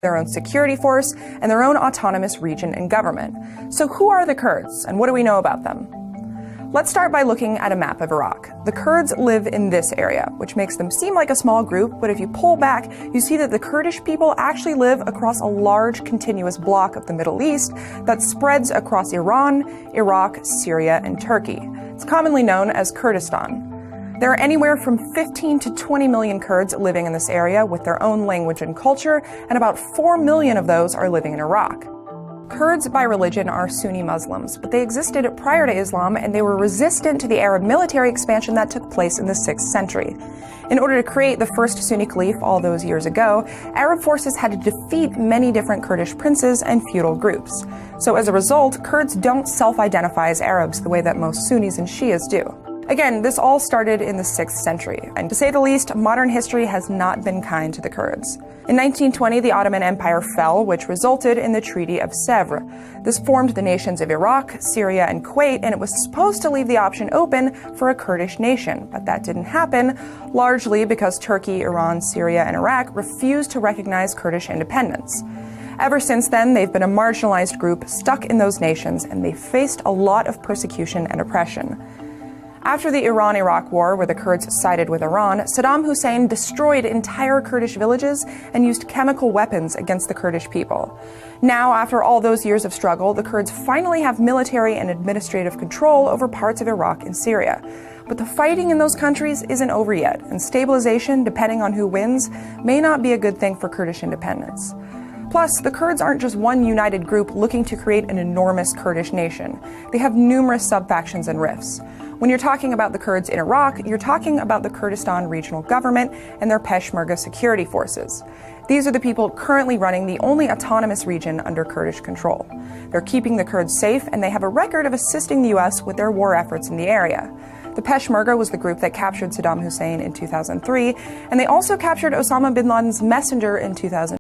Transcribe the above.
their own security force, and their own autonomous region and government. So who are the Kurds, and what do we know about them? Let's start by looking at a map of Iraq. The Kurds live in this area, which makes them seem like a small group, but if you pull back, you see that the Kurdish people actually live across a large continuous block of the Middle East that spreads across Iran, Iraq, Syria, and Turkey. It's commonly known as Kurdistan. There are anywhere from 15 to 20 million Kurds living in this area with their own language and culture, and about 4 million of those are living in Iraq. Kurds by religion are Sunni Muslims, but they existed prior to Islam and they were resistant to the Arab military expansion that took place in the 6th century. In order to create the first Sunni Caliph all those years ago, Arab forces had to defeat many different Kurdish princes and feudal groups. So as a result, Kurds don't self-identify as Arabs the way that most Sunnis and Shias do. Again, this all started in the 6th century, and to say the least, modern history has not been kind to the Kurds. In 1920, the Ottoman Empire fell, which resulted in the Treaty of Sèvres. This formed the nations of Iraq, Syria, and Kuwait, and it was supposed to leave the option open for a Kurdish nation, but that didn't happen, largely because Turkey, Iran, Syria, and Iraq refused to recognize Kurdish independence. Ever since then, they've been a marginalized group stuck in those nations, and they've faced a lot of persecution and oppression. After the Iran-Iraq war, where the Kurds sided with Iran, Saddam Hussein destroyed entire Kurdish villages and used chemical weapons against the Kurdish people. Now, after all those years of struggle, the Kurds finally have military and administrative control over parts of Iraq and Syria. But the fighting in those countries isn't over yet, and stabilization, depending on who wins, may not be a good thing for Kurdish independence. Plus, the Kurds aren't just one united group looking to create an enormous Kurdish nation. They have numerous sub-factions and rifts. When you're talking about the Kurds in Iraq, you're talking about the Kurdistan Regional Government and their Peshmerga security forces. These are the people currently running the only autonomous region under Kurdish control. They're keeping the Kurds safe, and they have a record of assisting the U.S. with their war efforts in the area. The Peshmerga was the group that captured Saddam Hussein in 2003, and they also captured Osama bin Laden's messenger in 2000.